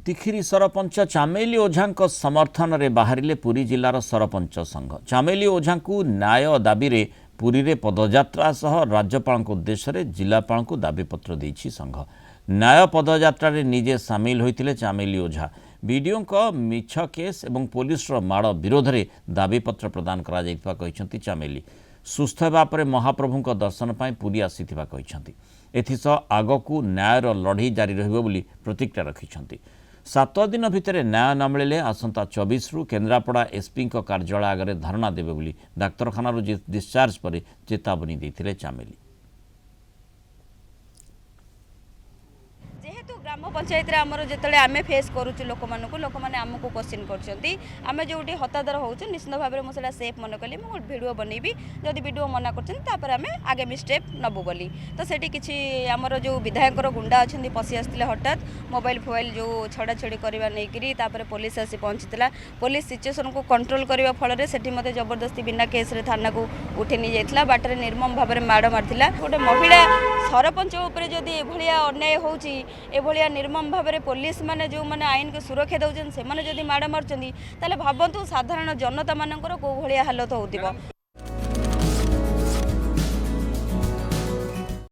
तिखिरी सरपंच चामेली ओझा समर्थन में बाहरिले पुरी जिलार सरपंच संघ। चामेली ओझा को न्याय दाबी रे पुरी रे पदयात्रा सह राज्यपाल उद्देश्य जिलापाल को दाबीपत्र देछि संघ। न्याय पदयात्रा रे निजे सामिल होइतिले चामेली ओझा। बीडीओ मिछ केस और पुलिस माड़ विरोध में दाबीपत्र प्रदान करा जाइतिबा कहिसंती चामेली। सुस्थ हेबा परे महाप्रभु दर्शन पाई पुरी आसीथिबा कहिसंती। एथिसह आगकू न्यायर लड़ई जारी रहिबो बोली प्रतिक्रिया रखिसंती। 7 दिन भितर न्याय न मिले आसंता 24 रु केन्द्रापड़ा एसपी कार्यालय आगे धारणा देवे बोली डाक्तरखाना डिस्चार्ज पर चेतावनी देथिले चामेली। जेहेतु ग्राम पंचायत रे आमर जेतले आमे फेस करूछु लोक माने आमको क्वेश्चन करछंती आमे जोटी हतादर होउछु निश्चित भाबरे मो सेला सेफ मन कली मो वीडियो बनेबी जदि वीडियो मना करछन तापर आमे आगे मी स्टेप नबु बोली तो सेठी किछि आमर जो विधायकर गुंडा अछंती पसी आस्तिले हठात मोबाइल फोबाइल जो छड़ा छड़ी करबा नै करी तापर पुलिस आसी पहुंचतिला। पुलिस सिचुएशन को कंट्रोल करबा फल रे सेठी मते जबरदस्ती बिना केस रे थाना को उठे नि जायतिला बाटरे निर्मम भाबरे माड़ मारतिला। गोटे महिला सरपंच उपरे जदि एभलिया अन्याय होउची एभलिया निर्मम भाव पुलिस माने जो माने आईन के सुरक्षा दौरान से माने जदि माड़ मार्चंती ताले भाबंतु साधारण जनता मानकर को भलिया हालत होउतिबो।